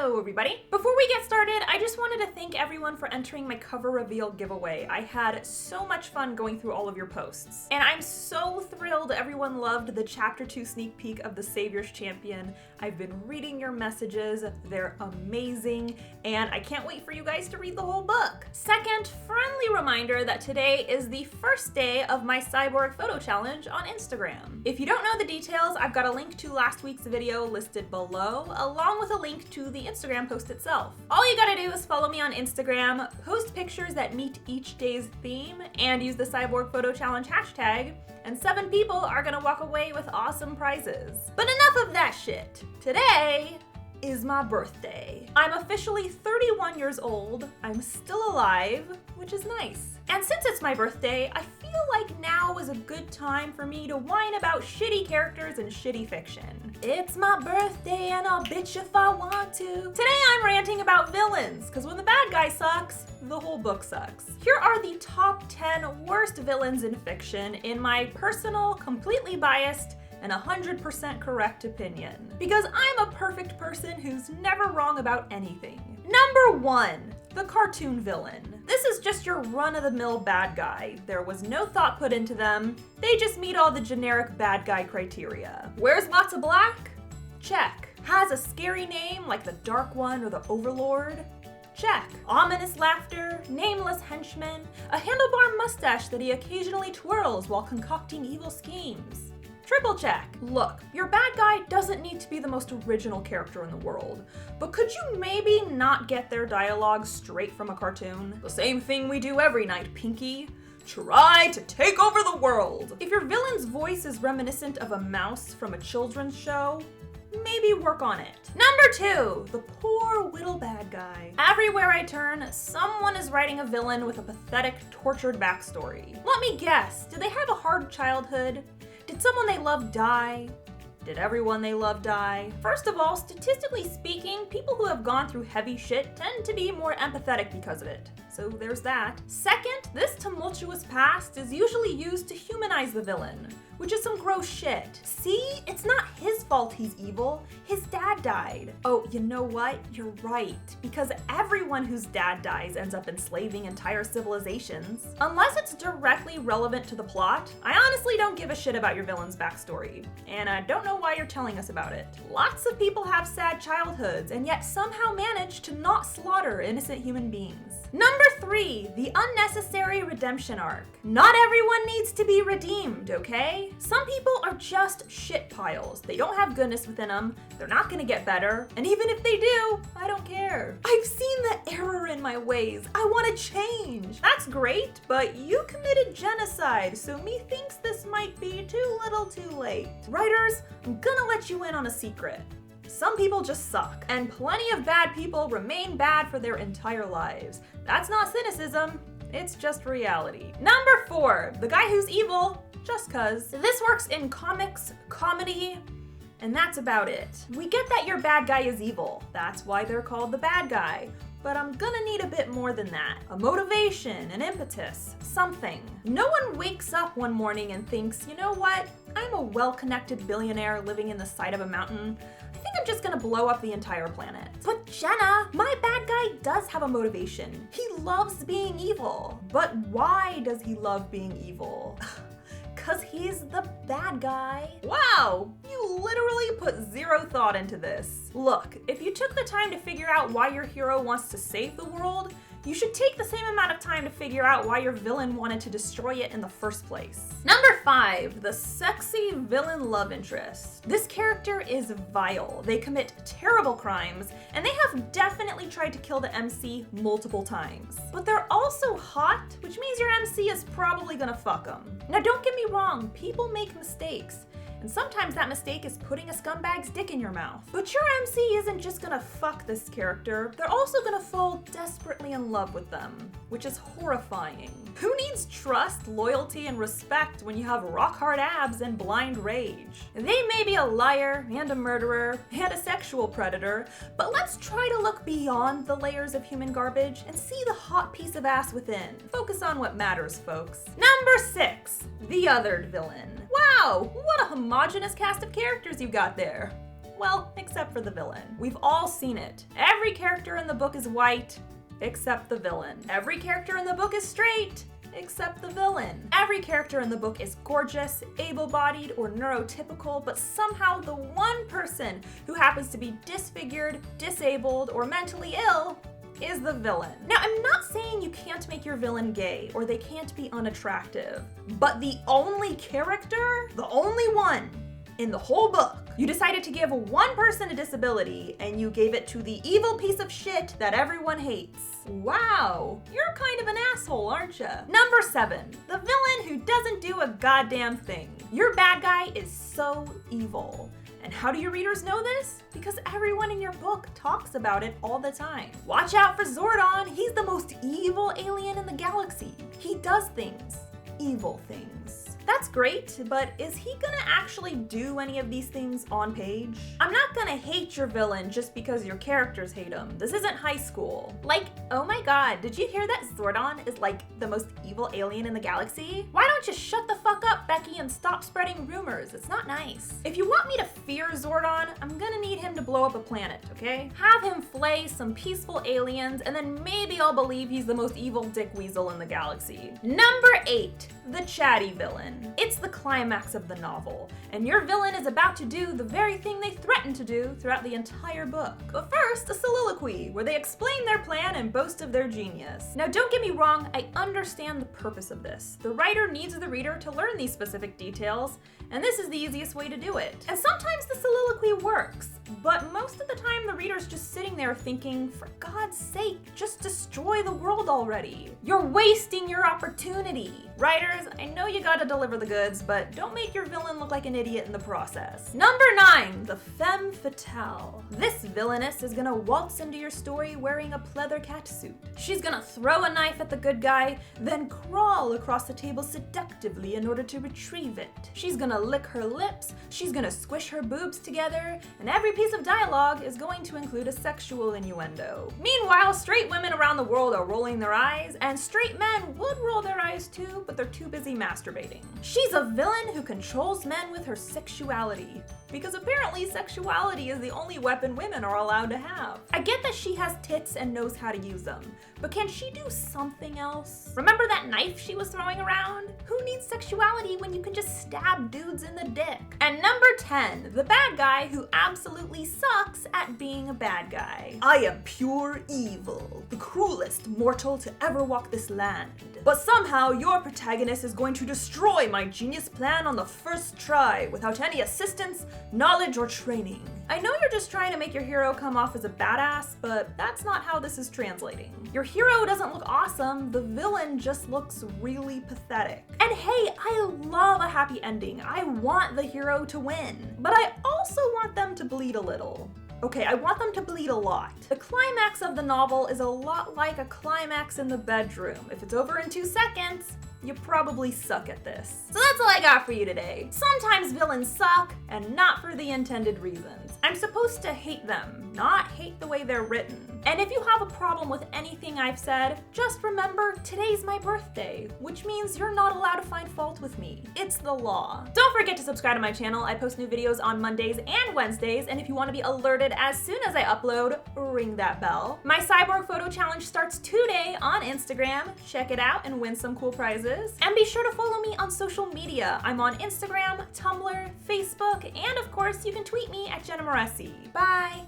Hello everybody! Before we get started, I just wanted to thank everyone for entering my cover reveal giveaway. I had so much fun going through all of your posts. And I'm so thrilled everyone loved the Chapter 2 sneak peek of The Savior's Champion. I've been reading your messages, they're amazing, and I can't wait for you guys to read the whole book. Second, friendly reminder that today is the first day of my Cyborg photo challenge on Instagram. If you don't know the details, I've got a link to last week's video listed below, along with a link to the Instagram post itself. All you gotta do is follow me on Instagram, post pictures that meet each day's theme, and use the Cyborg photo challenge hashtag, and 7 people are gonna walk away with awesome prizes. But enough of that shit. Today is my birthday. I'm officially 31 years old. I'm still alive, which is nice. And since it's my birthday, I feel like now is a good time for me to whine about shitty characters and shitty fiction. It's my birthday and I'll bitch if I want to. Today I'm ranting about villains, because when the bad guy sucks, the whole book sucks. Here are the top 10 worst villains in fiction in my personal, completely biased, and 100% correct opinion. Because I'm a perfect person who's never wrong about anything. Number 1, the cartoon villain. This is just your run-of-the-mill bad guy. There was no thought put into them. They just meet all the generic bad guy criteria. Wears lots of black? Check. Has a scary name like the Dark One or the Overlord? Check. Ominous laughter, nameless henchman, a handlebar mustache that he occasionally twirls while concocting evil schemes. Triple check. Look, your bad guy doesn't need to be the most original character in the world, but could you maybe not get their dialogue straight from a cartoon? The same thing we do every night, Pinky. Try to take over the world. If your villain's voice is reminiscent of a mouse from a children's show, maybe work on it. Number 2, the poor little bad guy. Everywhere I turn, someone is writing a villain with a pathetic, tortured backstory. Let me guess, did they have a hard childhood? Did someone they love die? Did everyone they love die? First of all, statistically speaking, people who have gone through heavy shit tend to be more empathetic because of it. So there's that. Second, this tumultuous past is usually used to humanize the villain, which is some gross shit. See, it's not his fault he's evil. His dad died. Oh, you know what? You're right. Because everyone whose dad dies ends up enslaving entire civilizations. Unless it's directly relevant to the plot, I honestly don't give a shit about your villain's backstory. And I don't know why you're telling us about it. Lots of people have sad childhoods and yet somehow manage to not slaughter innocent human beings. Number 3, the unnecessary redemption arc. Not everyone needs to be redeemed, okay? Some people are just shit piles. They don't have goodness within them, they're not gonna get better, and even if they do, I don't care. I've seen the error in my ways. I wanna change. That's great, but you committed genocide, so methinks this might be too little too late. Writers, I'm gonna let you in on a secret. Some people just suck, and plenty of bad people remain bad for their entire lives. That's not cynicism, it's just reality. Number 4, the guy who's evil, just cuz. This works in comics, comedy, and that's about it. We get that your bad guy is evil. That's why they're called the bad guy. But I'm gonna need a bit more than that. A motivation, an impetus, something. No one wakes up one morning and thinks, you know what? I'm a well-connected billionaire living in the side of a mountain. I think I'm just gonna blow up the entire planet. But Jenna, my bad guy does have a motivation. He loves being evil. But why does he love being evil? Because he's the bad guy. Wow, you literally put zero thought into this. Look, if you took the time to figure out why your hero wants to save the world, you should take the same amount of time to figure out why your villain wanted to destroy it in the first place. Number 5, the sexy villain love interest. This character is vile. They commit terrible crimes, and they have definitely tried to kill the MC multiple times. But they're also hot, which means your MC is probably gonna fuck them. Now don't get me wrong, people make mistakes. And sometimes that mistake is putting a scumbag's dick in your mouth. But your MC isn't just gonna fuck this character, they're also gonna fall desperately in love with them, which is horrifying. Who needs trust, loyalty, and respect when you have rock-hard abs and blind rage? They may be a liar, and a murderer, and a sexual predator, but let's try to look beyond the layers of human garbage and see the hot piece of ass within. Focus on what matters, folks. Number 6, the othered villain. Wow, what a homogenous cast of characters you got there. Well, except for the villain. We've all seen it. Every character in the book is white, except the villain. Every character in the book is straight, except the villain. Every character in the book is gorgeous, able-bodied, or neurotypical, but somehow the one person who happens to be disfigured, disabled, or mentally ill is the villain. Now, I'm not saying you can't make your villain gay or they can't be unattractive, but the only character, the only one in the whole book, you decided to give one person a disability and you gave it to the evil piece of shit that everyone hates. Wow, you're kind of an asshole, aren't you? Number 7, the villain who doesn't do a goddamn thing. Your bad guy is so evil. And how do your readers know this? Because everyone in your book talks about it all the time. Watch out for Zordon, he's the most evil alien in the galaxy. He does things, evil things. That's great, but is he gonna actually do any of these things on page? I'm not gonna hate your villain just because your characters hate him. This isn't high school. Like, oh my god, did you hear that Zordon is like the most evil alien in the galaxy? Why don't you shut the fuck up, Becky, and stop spreading rumors? It's not nice. If you want me to fear Zordon, I'm gonna need him to blow up a planet, okay? Have him flay some peaceful aliens, and then maybe I'll believe he's the most evil dick weasel in the galaxy. Number 8, the chatty villain. It's the climax of the novel, and your villain is about to do the very thing they threatened to do throughout the entire book. But first, a soliloquy, where they explain their plan and boast of their genius. Now don't get me wrong, I understand the purpose of this. The writer needs the reader to learn these specific details, and this is the easiest way to do it. And sometimes the soliloquy works, but most of the time the reader's just sitting there thinking, for God's sake, just destroy the world already. You're wasting your opportunity. Writers, I know you gotta deliver the goods, but don't make your villain look like an idiot in the process. Number 9, the femme fatale. This villainess is gonna waltz into your story wearing a pleather catsuit. She's gonna throw a knife at the good guy, then crawl across the table seductively in order to retrieve it. She's gonna lick her lips, she's gonna squish her boobs together, and every piece of dialogue is going to include a sexual innuendo. Meanwhile, straight women around the world are rolling their eyes, and straight men would roll their eyes too, but they're too busy masturbating. She's a villain who controls men with her sexuality, because apparently sexuality is the only weapon women are allowed to have. I get that she has tits and knows how to use them, but can she do something else? Remember that knife she was throwing around? Who needs sexuality when you can just stab dudes in the dick? And number 10, the bad guy who absolutely sucks at being a bad guy. I am pure evil, the cruelest mortal to ever walk this land. But somehow your protagonist is going to destroy my genius plan on the first try without any assistance, knowledge, or training. I know you're just trying to make your hero come off as a badass, but that's not how this is translating. Your hero doesn't look awesome, the villain just looks really pathetic. And hey, I love a happy ending. I want the hero to win, but I also want them to bleed a little. Okay, I want them to bleed a lot. The climax of the novel is a lot like a climax in the bedroom. If it's over in 2 seconds, you probably suck at this. So that's all I got for you today. Sometimes villains suck, and not for the intended reasons. I'm supposed to hate them, not hate the way they're written. And if you have a problem with anything I've said, just remember today's my birthday, which means you're not allowed to find fault with me. It's the law. Don't forget to subscribe to my channel. I post new videos on Mondays and Wednesdays, and if you want to be alerted as soon as I upload, ring that bell. My Cyborg photo challenge starts today on Instagram. Check it out and win some cool prizes. And be sure to follow me on social media. I'm on Instagram, Tumblr, Facebook, and of course you can tweet me at Jenna Moreci. Bye!